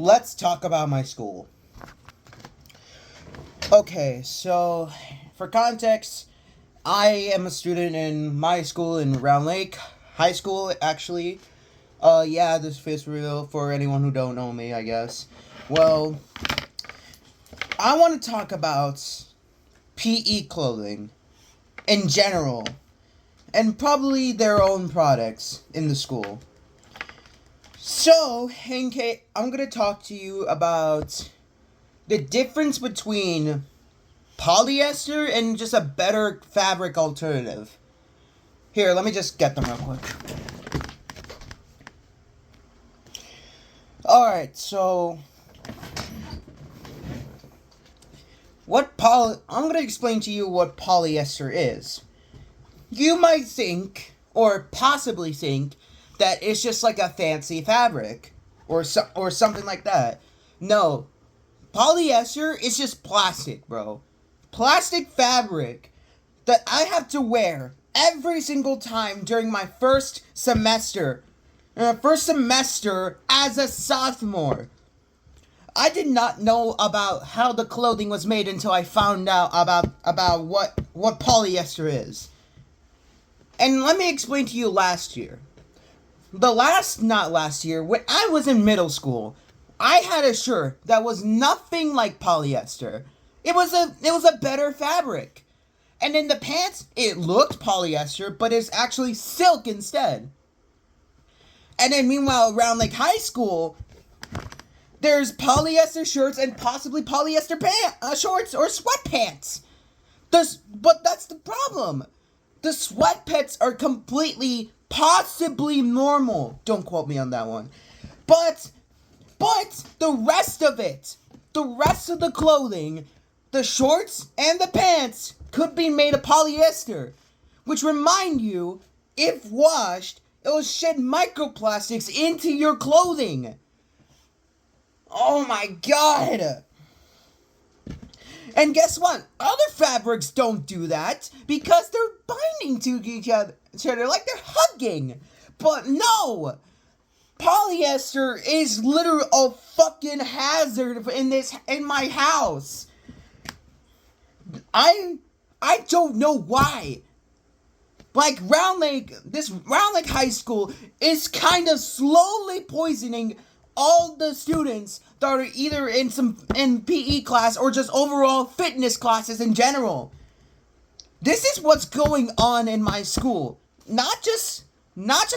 let's talk about my school. Okay, so for context, I am a student in my school in Round Lake High School, actually. Yeah, this fits real for anyone who don't know me, I guess. Well, I want to talk about PE clothing in general, and probably their own products in the school. So, I'm gonna talk to you about the difference between polyester and just a better fabric alternative. Here, let me just get them real quick. Alright, so I'm gonna explain to you what polyester is. You might think, or possibly think, that it's just like a fancy fabric, or something like that. No, polyester is just plastic, bro. Plastic fabric that I have to wear every single time during my first semester. As a sophomore. I did not know about how the clothing was made until I found out about what polyester is. And let me explain to you last year. Not last year, when I was in middle school, I had a shirt that was nothing like polyester. It was a better fabric. And in the pants, it looked polyester, but it's actually silk instead. And then meanwhile, around like high school, there's polyester shirts and possibly polyester shorts or sweatpants. But that's the problem. The sweatpants are completely, possibly normal. Don't quote me on that one. But the rest of it, the rest of the clothing, the shorts and the pants could be made of polyester. Which remind you, if washed, it will shed microplastics into your clothing. Oh my god! And guess what? Other fabrics don't do that because they're binding to each other like they're hugging. But no! Polyester is literally a fucking hazard in my house. I don't know why. Like Round Lake High School is kind of slowly poisoning all the students that are either in PE class or just overall fitness classes in general. This is what's going on in my school. Not just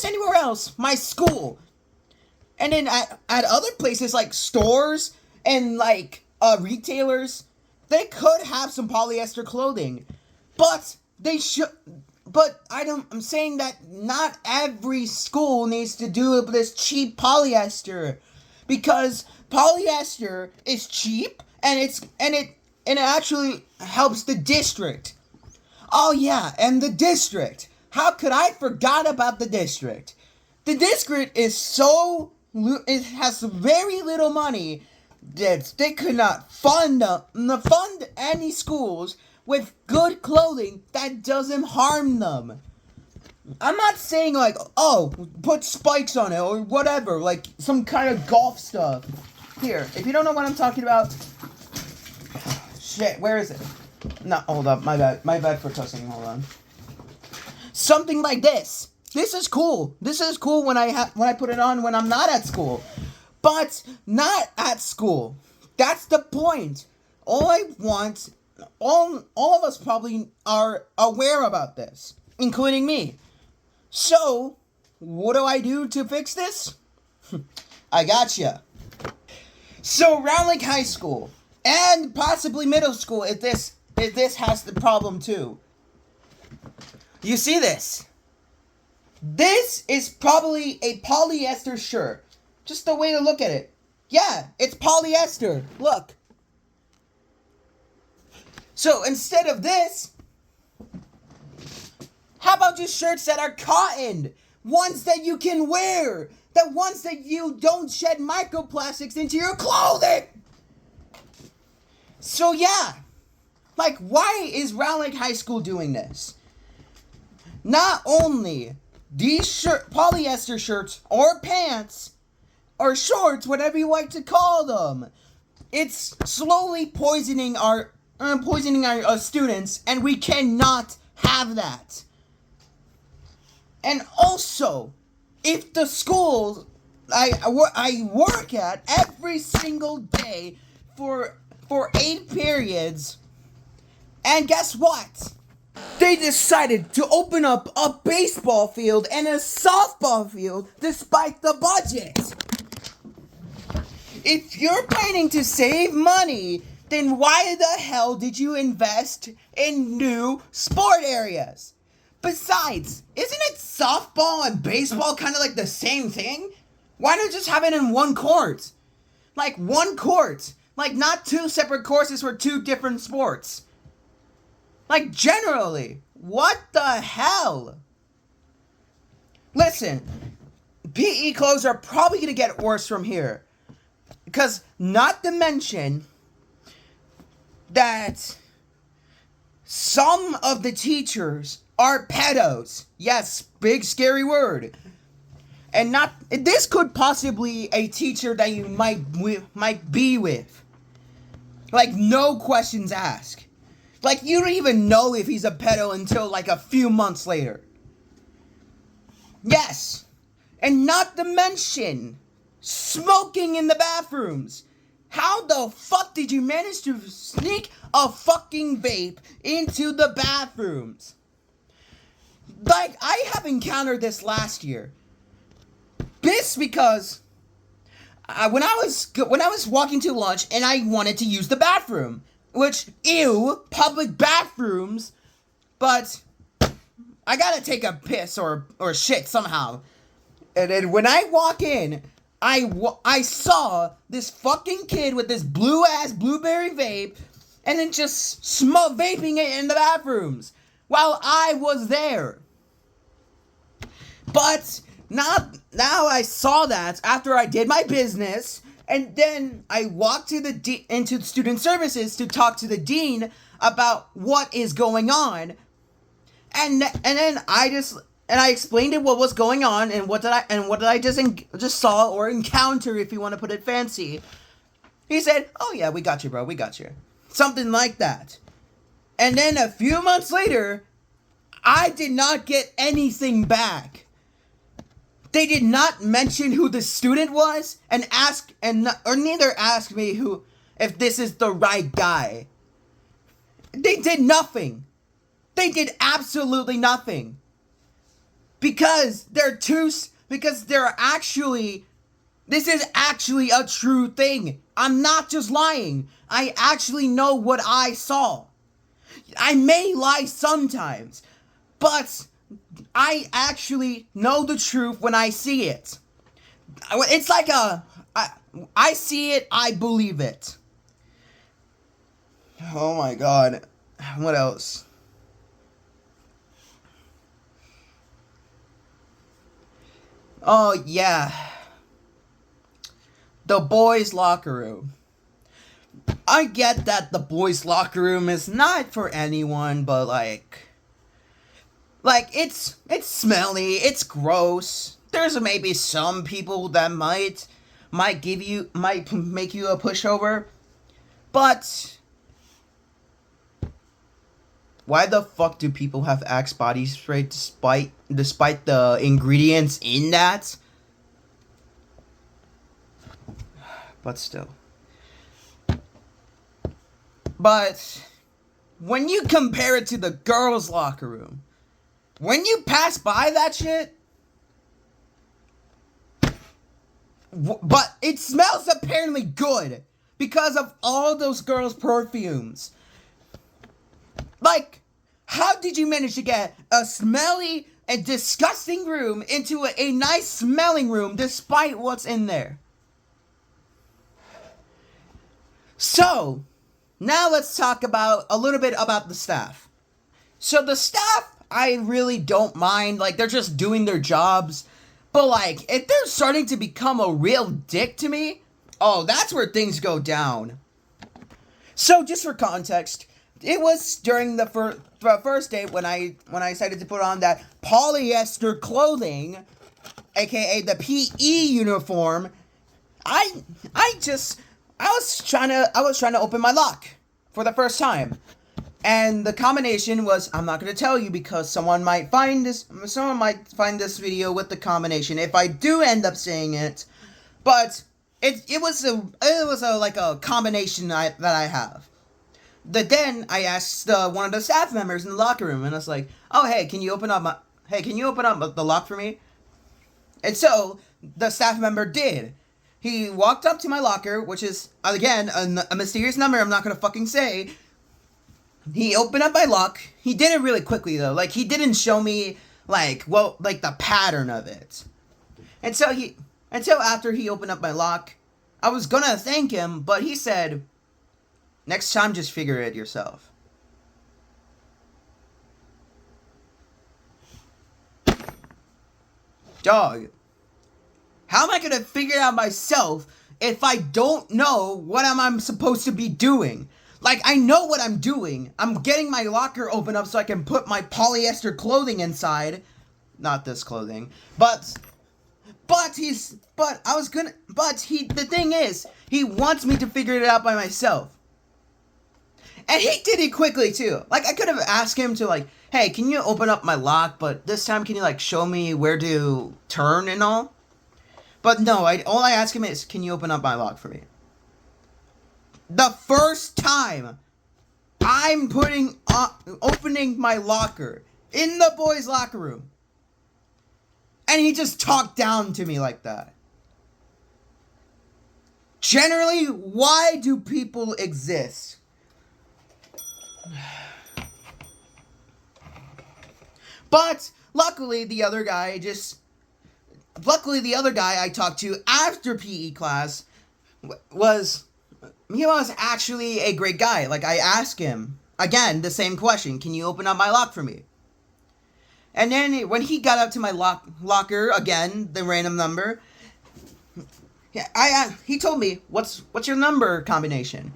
anywhere else, my school. And then at other places like stores and like retailers, they could have some polyester clothing. But they should. But I'm saying that not every school needs to do this cheap polyester, because polyester is cheap and it actually helps the district. Oh yeah, and the district. How could I forgot about the district? The district it has very little money that they could not fund any schools with good clothing that doesn't harm them. I'm not saying like, oh, put spikes on it or whatever, like some kind of golf stuff. Here, if you don't know what I'm talking about, shit, where is it? No, hold up, my bad for cussing, hold on. Something like this. This is cool. This is cool when I put it on when I'm not at school. But not at school. That's the point. All of us probably are aware about this, including me. So, what do I do to fix this? I gotcha. So, Round Lake High School, and possibly middle school if this has the problem too. You see this? This is probably a polyester shirt. Just the way to look at it. Yeah, it's polyester. Look. So instead of this, how about just shirts that are cotton? Ones that you can wear. The ones that you don't shed microplastics into your clothing. So yeah. Like, why is Round Lake High School doing this? Not only these polyester shirts or pants or shorts, whatever you like to call them. It's slowly poisoning our students, and we cannot have that. And also, if the schools I work at every single day for 8 periods, and guess what? They decided to open up a baseball field and a softball field despite the budget. If you're planning to save money, then why the hell did you invest in new sport areas? Besides, isn't it softball and baseball kind of like the same thing? Why not just have it in one court? Like one court. Like not 2 separate courses for 2 different sports. Like generally, what the hell? Listen, PE clothes are probably going to get worse from here. Because not to mention that some of the teachers are pedos. Yes, big scary word. And this could possibly a teacher that you might be with. Like no questions asked. Like you don't even know if he's a pedo until like a few months later. Yes. And not to mention smoking in the bathrooms. How the fuck did you manage to sneak a fucking vape into the bathrooms? Like, I have encountered this last year. This because when I was walking to lunch and I wanted to use the bathroom, which ew, public bathrooms, but I gotta take a piss or shit somehow. And then when I walk in, I saw this fucking kid with this blue-ass blueberry vape and then just vaping it in the bathrooms while I was there. But now I saw that after I did my business, and then I walked into student services to talk to the dean about what is going on. And then I explained it what was going on and what did I just saw or encounter, if you want to put it fancy. He said, "Oh yeah, we got you, bro. We got you." Something like that. And then a few months later, I did not get anything back. They did not mention who the student was or neither asked me if this is the right guy. They did nothing. They did absolutely nothing. Because this is actually a true thing. I'm not just lying. I actually know what I saw. I may lie sometimes, but I actually know the truth when I see it. It's like I see it, I believe it. Oh my god. What else? Oh yeah. The boys' locker room. I get that the boys' locker room is not for anyone, but like it's smelly, it's gross. There's maybe some people that might make you a pushover, but why the fuck do people have Axe body spray despite the ingredients in that? But still. But when you compare it to the girls' locker room, when you pass by that shit, but it smells apparently good because of all those girls' perfumes. Like, how did you manage to get a smelly and disgusting room into a nice smelling room despite what's in there? So, now let's talk a little bit about the staff. So the staff, I really don't mind. Like, they're just doing their jobs. But like, if they're starting to become a real dick to me, oh, that's where things go down. So just for context, it was during the first day when I decided to put on that polyester clothing, aka the PE uniform, I I just I was trying to open my lock for the first time. And the combination was, I'm not going to tell you because someone might find this video with the combination if I do end up saying it. But it was a like a combination that I have. Then I asked one of the staff members in the locker room, and I was like, "Oh, hey, can you open up the lock for me?" And so the staff member did. He walked up to my locker, which is again a mysterious number I'm not gonna fucking say. He opened up my lock. He did it really quickly though. Like he didn't show me like the pattern of it. And so after he opened up my lock, I was gonna thank him, but he said, "Next time, just figure it yourself." Dog, how am I gonna figure it out myself if I don't know what I'm supposed to be doing? Like, I know what I'm doing. I'm getting my locker open up so I can put my polyester clothing inside. Not this clothing. The thing is, he wants me to figure it out by myself. And he did it quickly, too. Like, I could have asked him to, like, hey, can you open up my lock? But this time, can you, like, show me where to turn and all? But no, all I ask him is, can you open up my lock for me? The first time I'm opening my locker in the boys' locker room. And he just talked down to me like that. Generally, why do people exist? But luckily the other guy I talked to after PE class was actually a great guy. Like, I asked him again the same question, can you open up my lock for me? And then when he got up to my locker again, the random number, he told me, what's your number combination?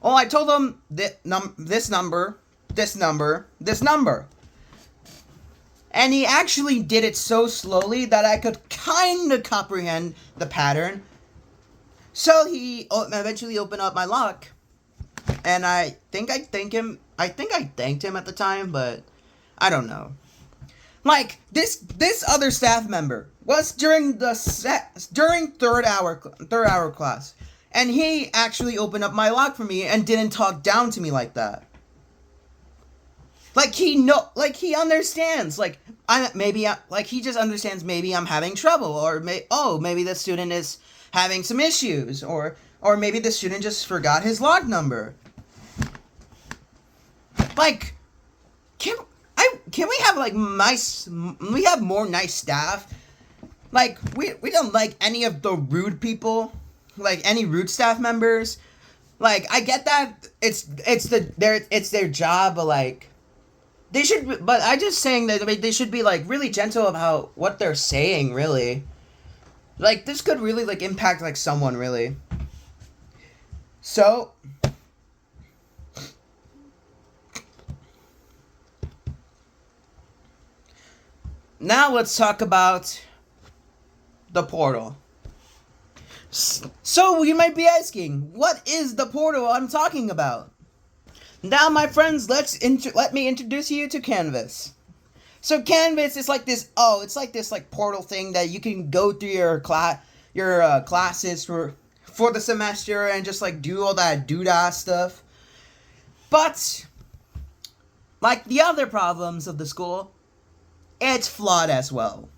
Oh, I told him this number. And he actually did it so slowly that I could kind of comprehend the pattern. So he eventually opened up my lock. And I think I thanked him at the time, but I don't know. Like, this other staff member was during third hour class. And he actually opened up my lock for me and didn't talk down to me like that. Like, he understands. He just understands maybe I'm having trouble, or maybe the student is having some issues, or maybe the student just forgot his log number. Like, can we have we have more nice staff? Like, we don't like any of the rude people, like any rude staff members. Like, I get that it's their job, but like, they should, but I'm just saying that they should be, like, really gentle about what they're saying, really. Like, this could really, like, impact, like, someone, really. So, now let's talk about the portal. So, you might be asking, what is the portal I'm talking about? Now, my friends, let me introduce you to Canvas. So Canvas is like this. It's like this portal thing that you can go through your classes for the semester and just like do all that doodah stuff. But like the other problems of the school, it's flawed as well.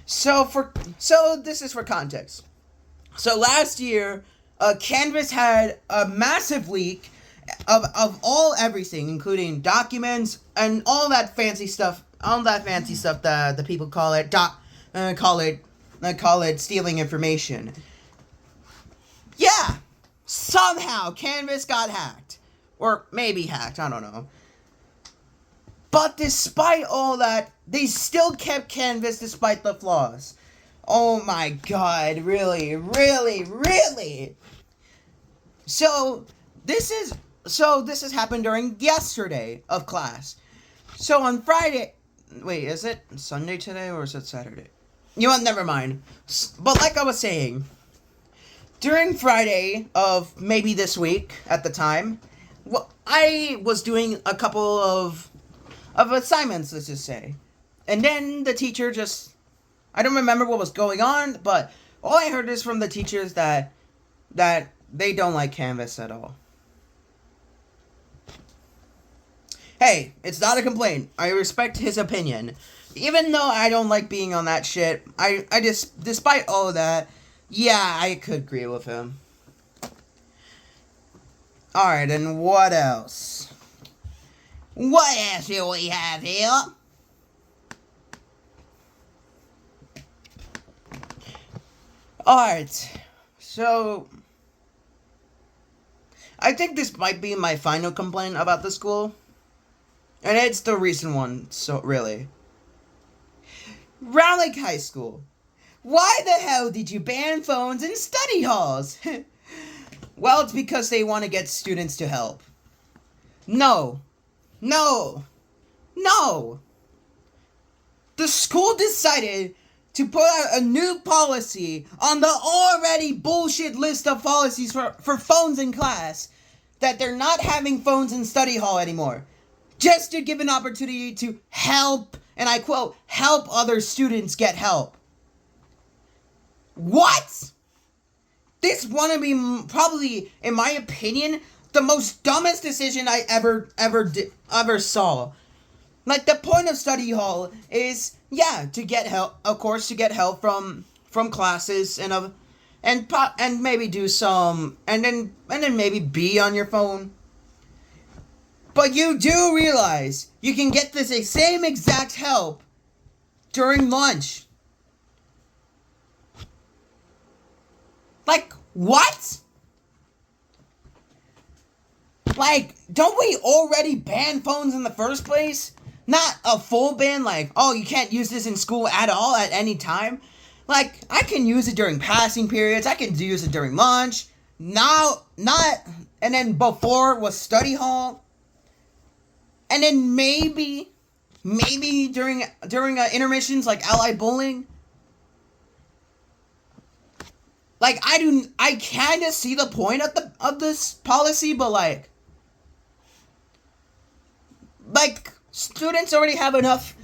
So this is for context. So last year, Canvas had a massive leak of everything, including documents and all that fancy stuff that the people call it stealing information. Yeah, somehow Canvas got hacked, or maybe hacked, I don't know. But despite all that, they still kept Canvas despite the flaws. Oh my god, really? So this has happened during yesterday of class. So on Friday, wait, is it Sunday today or is it Saturday? You know what, never mind. But like I was saying, during Friday of maybe this week at the time, well, I was doing a couple of assignments, let's just say. And then the teacher just, I don't remember what was going on, but all I heard is from the teachers that they don't like Canvas at all. Hey, it's not a complaint. I respect his opinion. Even though I don't like being on that shit, I just, despite all of that, yeah, I could agree with him. Alright, and what else? What else do we have here? Alright, so I think this might be my final complaint about the school. And it's the recent one, so really. Round Lake High School. Why the hell did you ban phones in study halls? Well, it's because they want to get students to help. No. No. No. The school decided to put out a new policy on the already bullshit list of policies for phones in class, that they're not having phones in study hall anymore, just to give an opportunity to help, and I quote, help other students get help. What? This wanna be probably, in my opinion, the most dumbest decision I ever saw. Like, the point of study hall is, yeah, to get help, of course, to get help from classes and maybe do some, and then maybe be on your phone. But you do realize you can get this same exact help during lunch. Like, what? Like, don't we already ban phones in the first place? Not a full ban, like, oh, you can't use this in school at all at any time. Like, I can use it during passing periods, I can use it during lunch. Now, not, and then before was study hall. And then maybe during intermissions, like allied bowling. Like, I kind of see the point of this policy, but like students already have enough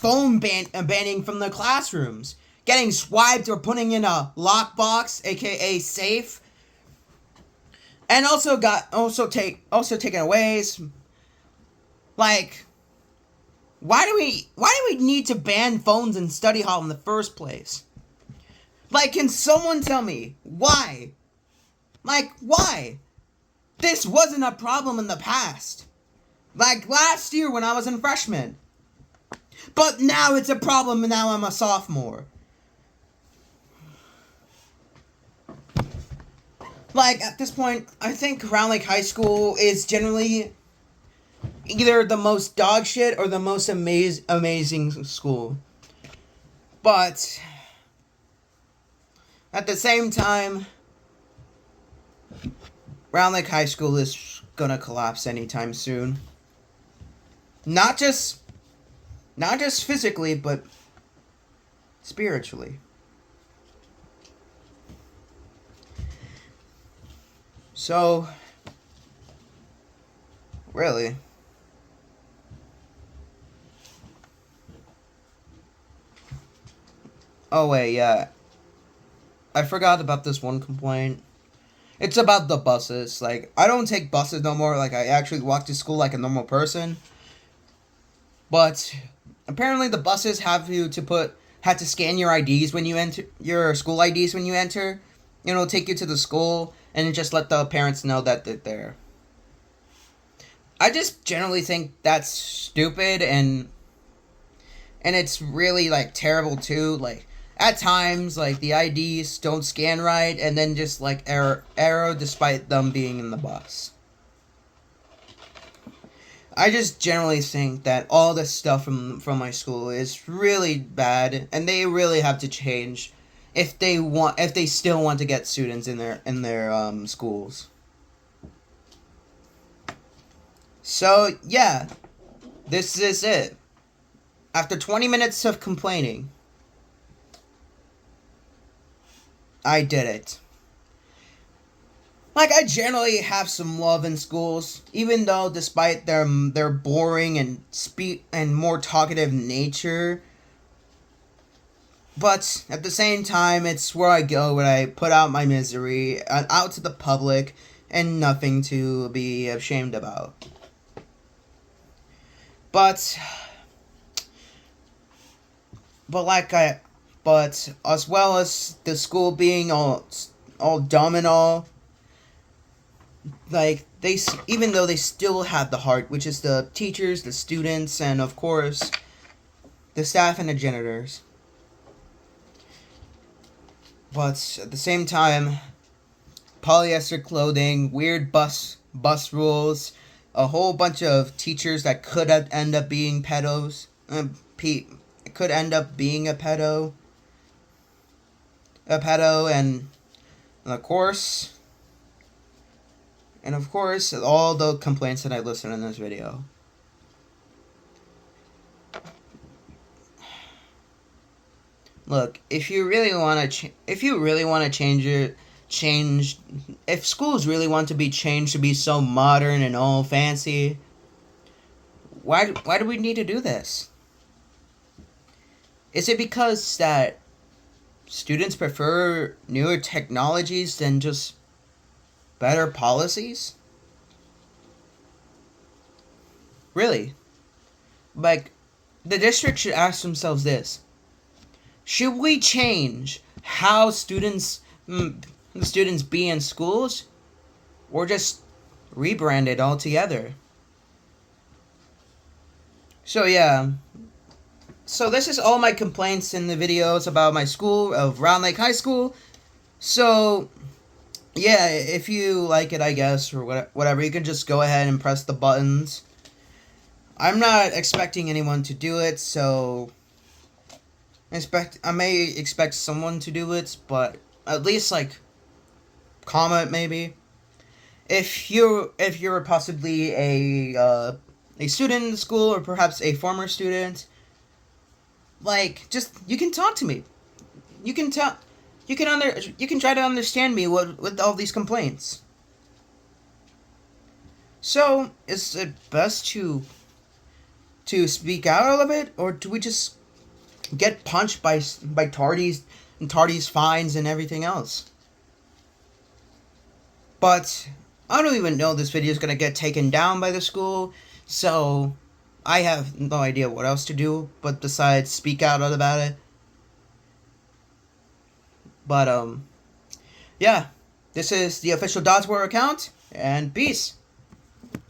phone banning from the classrooms, getting swiped or putting in a lockbox, aka safe, and also taken away. Like, why do we need to ban phones in study hall in the first place? Like, can someone tell me why? Like, why? This wasn't a problem in the past. Like, last year when I was a freshman. But now it's a problem and now I'm a sophomore. Like, at this point, I think Round Lake High School is generally either the most dog shit or the most amazing school. But at the same time, Round Lake High School is gonna collapse anytime soon. Not just physically, but spiritually. So, really, oh wait, yeah, I forgot about this one complaint. It's about the buses. Like, I don't take buses no more. Like, I actually walk to school like a normal person. But apparently the buses have to scan your IDs when you enter, your school IDs when you enter. It'll take you to the school and just let the parents know that they're there. I just generally think that's stupid, and it's really, like, terrible too. Like, at times, like, the IDs don't scan right, and then just, like, error despite them being in the bus. I just generally think that all this stuff from my school is really bad, and they really have to change if they still want to get students in their schools. So, yeah, this is it. After 20 minutes of complaining, I did it. Like, I generally have some love in schools, even though despite their boring and more talkative nature. But at the same time, it's where I go when I put out my misery out to the public, and nothing to be ashamed about. But like but as well as the school being all dumb and all, like even though they still have the heart, which is the teachers, the students, and of course the staff and the janitors. But at the same time, polyester clothing, weird bus rules, a whole bunch of teachers that could end up being pedos, could end up being a pedo, and of course, all the complaints that I listed in this video. Look, if you really want to change, if schools really want to be changed to be so modern and all fancy, why do we need to do this? Is it because that students prefer newer technologies than just better policies? Really? Like, the district should ask themselves this: should we change how students be in schools, or just rebrand it altogether? So yeah. So this is all my complaints in the videos about my school of Round Lake High School. So yeah, if you like it, I guess, or whatever, you can just go ahead and press the buttons. I'm not expecting anyone to do it, so I may expect someone to do it, but at least like comment maybe. If you're possibly a student in the school, or perhaps a former student, like, just, you can talk to me. You can try to understand me with all these complaints. So, is it best to speak out a little bit, or do we just get punched by tardies and tardies fines and everything else? But I don't even know this video is gonna get taken down by the school, so I have no idea what else to do but besides speak out about it. But yeah, this is the official Dodsware account, and peace.